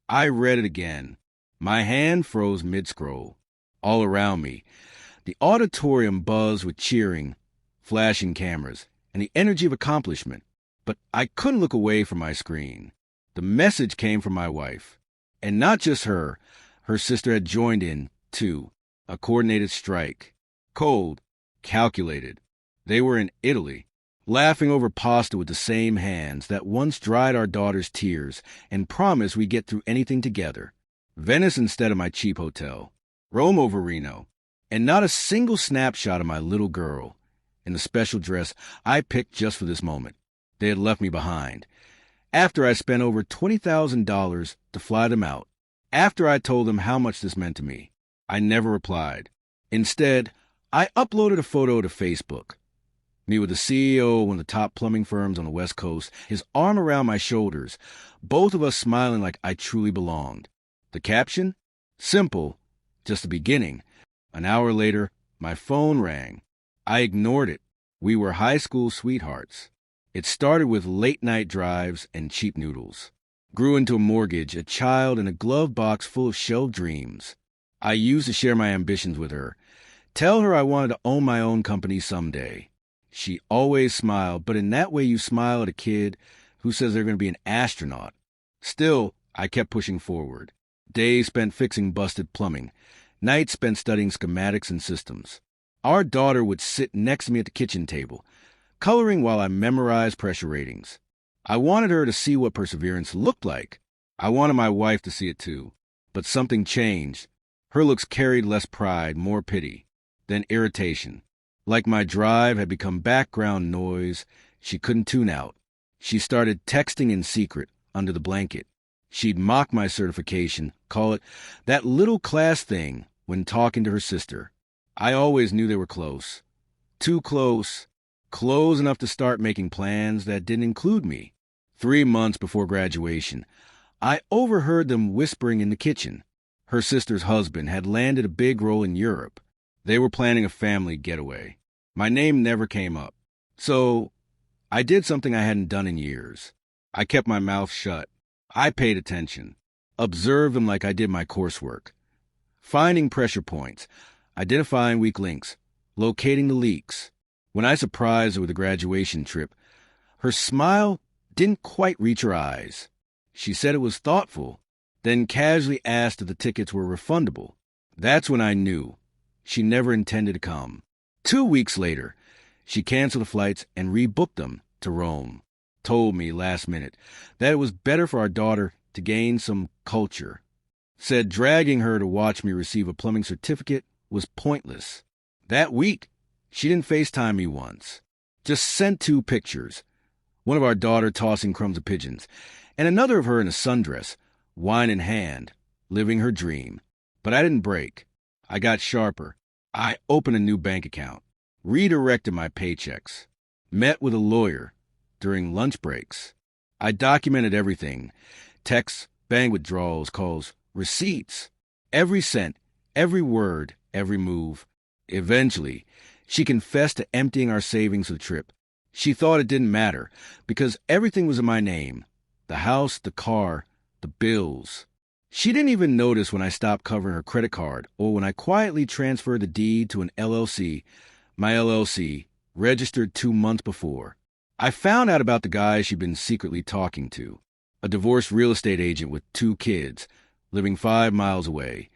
I read it again. My hand froze mid-scroll. All around me, the auditorium buzzed with cheering, flashing cameras, and the energy of accomplishment. But I couldn't look away from my screen. The message came from my wife. And not just her. Her sister had joined in, too. A coordinated strike. Cold. Calculated. They were in Italy, laughing over pasta with the same hands that once dried our daughter's tears and promised we'd get through anything together. Venice instead of my cheap hotel. Rome over Reno. And not a single snapshot of my little girl in the special dress I picked just for this moment. They had left me behind. After I spent over $20,000 to fly them out, after I told them how much this meant to me, I never replied. Instead, I uploaded a photo to Facebook. Me with the CEO of one of the top plumbing firms on the West Coast, his arm around my shoulders, both of us smiling like I truly belonged. The caption? Simple, just the beginning. An hour later, my phone rang. I ignored it. We were high school sweethearts. It started with late-night drives and cheap noodles. Grew into a mortgage, a child, and a glove box full of shelved dreams. I used to share my ambitions with her. Tell her I wanted to own my own company someday. She always smiled, but in that way you smile at a kid who says they're going to be an astronaut. Still, I kept pushing forward. Days spent fixing busted plumbing. Nights spent studying schematics and systems. Our daughter would sit next to me at the kitchen table, coloring while I memorized pressure ratings. I wanted her to see what perseverance looked like. I wanted my wife to see it too. But something changed. Her looks carried less pride, more pity, then irritation. Like my drive had become background noise she couldn't tune out. She started texting in secret, under the blanket. She'd mock my certification, call it that little class thing when talking to her sister. I always knew they were close. Too close. Close enough to start making plans that didn't include me. 3 months before graduation, I overheard them whispering in the kitchen. Her sister's husband had landed a big role in Europe. They were planning a family getaway. My name never came up. So I did something I hadn't done in years. I kept my mouth shut. I paid attention. Observed them like I did my coursework. Finding pressure points. Identifying weak links. Locating the leaks. When I surprised her with a graduation trip, her smile didn't quite reach her eyes. She said it was thoughtful, then casually asked if the tickets were refundable. That's when I knew. She never intended to come. 2 weeks later, she canceled the flights and rebooked them to Rome. Told me last minute that it was better for our daughter to gain some culture. Said dragging her to watch me receive a plumbing certificate was pointless. That week, she didn't FaceTime me once. Just sent 2 pictures. One of our daughter tossing crumbs of pigeons, and another of her in a sundress, wine in hand, living her dream. But I didn't break. I got sharper. I opened a new bank account, redirected my paychecks, met with a lawyer during lunch breaks. I documented everything. Texts, bank withdrawals, calls, receipts. Every cent, every word, every move. Eventually, she confessed to emptying our savings for the trip. She thought it didn't matter because everything was in my name. The house, the car, the bills. She didn't even notice when I stopped covering her credit card or when I quietly transferred the deed to an LLC, my LLC, registered 2 months before. I found out about the guy she'd been secretly talking to, a divorced real estate agent with 2 kids, living 5 miles away.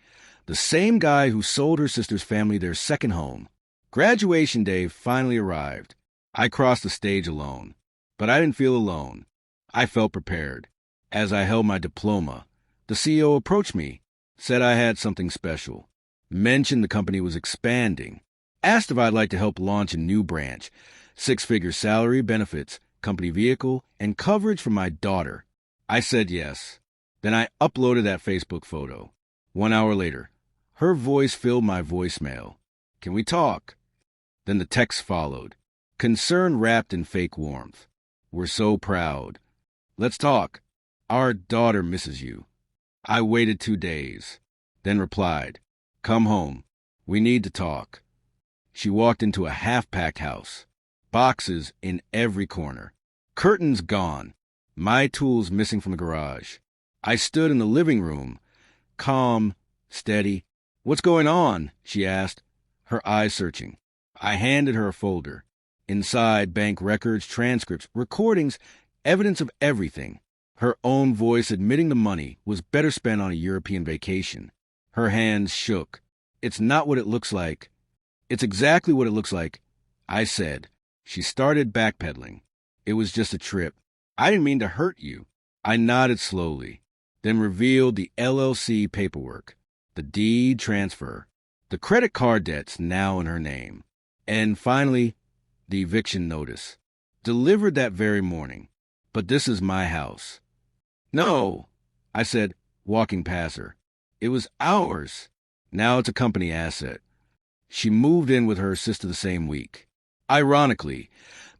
The same guy who sold her sister's family their second home. Graduation day finally arrived. I crossed the stage alone. But I didn't feel alone. I felt prepared. As I held my diploma, the CEO approached me, said I had something special, mentioned the company was expanding, asked if I'd like to help launch a new branch, 6-figure salary, benefits, company vehicle, and coverage for my daughter. I said yes. Then I uploaded that Facebook photo. 1 hour later, her voice filled my voicemail. Can we talk? Then the text followed. Concern wrapped in fake warmth. We're so proud. Let's talk. Our daughter misses you. I waited 2 days, then replied, come home. We need to talk. She walked into a half-packed house. Boxes in every corner. Curtains gone. My tools missing from the garage. I stood in the living room, calm, steady. "What's going on?" she asked, her eyes searching. I handed her a folder. Inside, bank records, transcripts, recordings, evidence of everything. Her own voice admitting the money was better spent on a European vacation. Her hands shook. "It's not what it looks like." "It's exactly what it looks like," I said. She started backpedaling. "It was just a trip. I didn't mean to hurt you." I nodded slowly, then revealed the LLC paperwork, the deed transfer, the credit card debts now in her name, and finally, the eviction notice, delivered that very morning. "But this is my house." "No," I said, walking past her. "It was ours. Now it's a company asset." She moved in with her sister the same week. Ironically,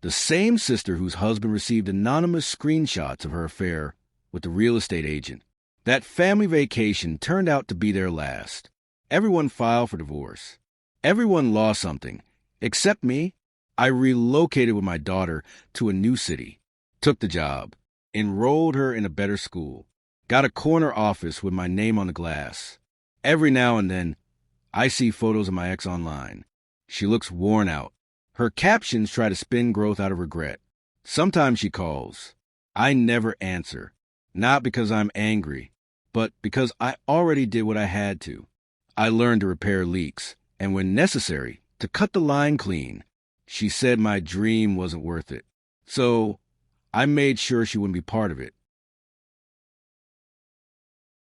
the same sister whose husband received anonymous screenshots of her affair with the real estate agent. That family vacation turned out to be their last. Everyone filed for divorce. Everyone lost something, except me. I relocated with my daughter to a new city, took the job, enrolled her in a better school, got a corner office with my name on the glass. Every now and then, I see photos of my ex online. She looks worn out. Her captions try to spin growth out of regret. Sometimes she calls. I never answer, not because I'm angry, but because I already did what I had to. I learned to repair leaks, and when necessary, to cut the line clean. She said my dream wasn't worth it. So I made sure she wouldn't be part of it.